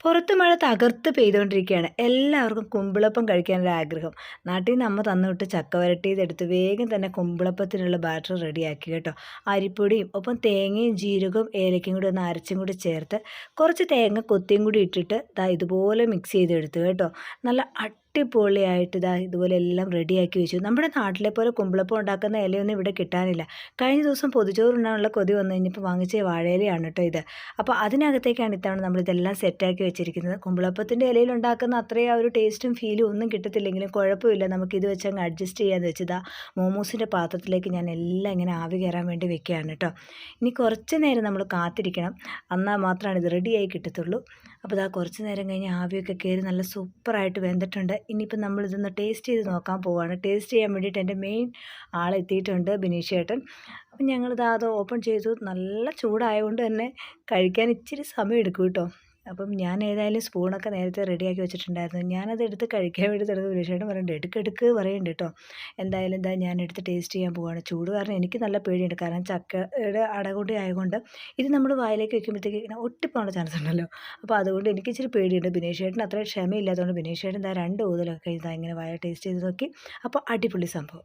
പുറത്ത് മഴ തകർത്ത് പെയ്തുകൊണ്ടിരിക്കുകയാണ്. എല്ലാവർക്കും കുമ്പിളപ്പം കഴിക്കാനൊരു ആഗ്രഹം. നാട്ടിൽ നിന്ന് അമ്മ തന്നുവിട്ട് ചക്ക വരട്ടിയതെടുത്ത് വേഗം തന്നെ കുമ്പിളപ്പത്തിനുള്ള ബാറ്റർ റെഡിയാക്കി കേട്ടോ. അരിപ്പൊടിയും ഒപ്പം തേങ്ങയും ജീരകവും ഏലക്കയും കൂടി ഒന്ന് അരച്ചും കൂടി ചേർത്ത് കുറച്ച് തേങ്ങ കൊത്തിയും കൂടി ഇട്ടിട്ട് ഇതുപോലെ മിക്സ് ചെയ്തെടുത്തു കേട്ടോ. നല്ല അടിപൊളിയായിട്ട് ഇതുപോലെ എല്ലാം റെഡിയാക്കി വെച്ചു. നമ്മുടെ നാട്ടിലെ പോലെ കുമ്പിളപ്പം ഉണ്ടാക്കുന്ന ഇലയൊന്നും ഇവിടെ കിട്ടാനില്ല. കഴിഞ്ഞ ദിവസം പൊതിച്ചോറുണ്ടാനുള്ള കൊതി വന്നു കഴിഞ്ഞപ്പോൾ വാങ്ങിച്ച വാഴയിലയാണ് കേട്ടോ ഇത്. അപ്പോൾ അതിനകത്തേക്കാണ് ഇത്തവണ നമ്മളിതെല്ലാം സെറ്റാക്കി വെച്ചിരിക്കുന്നത്. കുമ്പിളപ്പത്തിൻ്റെ ഇലയിൽ ഉണ്ടാക്കുന്ന അത്രയും ആ ഒരു ടേസ്റ്റും ഫീലും ഒന്നും കിട്ടത്തില്ലെങ്കിലും കുഴപ്പമില്ല, നമുക്കിത് വെച്ച് അങ്ങ് അഡ്ജസ്റ്റ് ചെയ്യാമെന്ന് വെച്ചതാ മോമോസിൻ്റെ പാത്രത്തിലേക്ക് ഞാൻ എല്ലാം ഇങ്ങനെ ആവി കയറാൻ വേണ്ടി വെക്കുകയാണ് കേട്ടോ. ഇനി കുറച്ച് നേരം നമ്മൾ കാത്തിരിക്കണം, എന്നാൽ മാത്രമാണ് ഇത് റെഡിയായി കിട്ടത്തുള്ളൂ. അപ്പോൾ കുറച്ച് നേരം കഴിഞ്ഞ് ആവിയൊക്കെ കയറി നല്ല സൂപ്പറായിട്ട് വെന്തിട്ടുണ്ട്. ഇനിയിപ്പോൾ നമ്മളിതൊന്ന് ടേസ്റ്റ് ചെയ്ത് നോക്കാൻ പോവുകയാണ്. ടേസ്റ്റ് ചെയ്യാൻ വേണ്ടിയിട്ട് എൻ്റെ മെയിൻ ആളെത്തിയിട്ടുണ്ട്, ബിനീഷ് ചേട്ടൻ. അപ്പം ഞങ്ങളിത് ഓപ്പൺ ചെയ്തു. നല്ല ചൂടായതുകൊണ്ട് തന്നെ കഴിക്കാൻ ഇച്ചിരി സമയം എടുക്കും കേട്ടോ. അപ്പം ഞാൻ ഏതായാലും സ്പൂണൊക്കെ നേരത്തെ റെഡിയാക്കി വെച്ചിട്ടുണ്ടായിരുന്നു. ഞാനത് എടുത്ത് കഴിക്കാൻ വേണ്ടി തുടങ്ങി. ബിനീഷേട്ടൻ പറയുന്നുണ്ട് എടുക്ക് പറയുന്നുണ്ട് കേട്ടോ. എന്തായാലും ഞാൻ എടുത്ത് ടേസ്റ്റ് ചെയ്യാൻ പോവുകയാണ്. ചൂട് കാരണം എനിക്ക് നല്ല പേടിയുണ്ട്, കാരണം ചക്കയുടെ അടകൂടി ആയതുകൊണ്ട് ഇത് നമ്മൾ വായിലേക്ക് വെക്കുമ്പോഴത്തേക്ക് ഇങ്ങനെ ഒട്ടിപ്പോകാനുള്ള ചാൻസ് ഉണ്ടല്ലോ. അപ്പോൾ അതുകൊണ്ട് എനിക്ക് ഇച്ചിരി പേടിയുണ്ട്. ബിനീഷ് ചേട്ടൻ അത്രയും ക്ഷമയില്ലാത്തതുകൊണ്ട് ബിനീഷ് ചേട്ടൻ 2 ഊതലൊക്കെ ഇങ്ങനെ വായ ടേസ്റ്റ് ചെയ്ത് നോക്കി. അപ്പോൾ അടിപൊളി സംഭവം.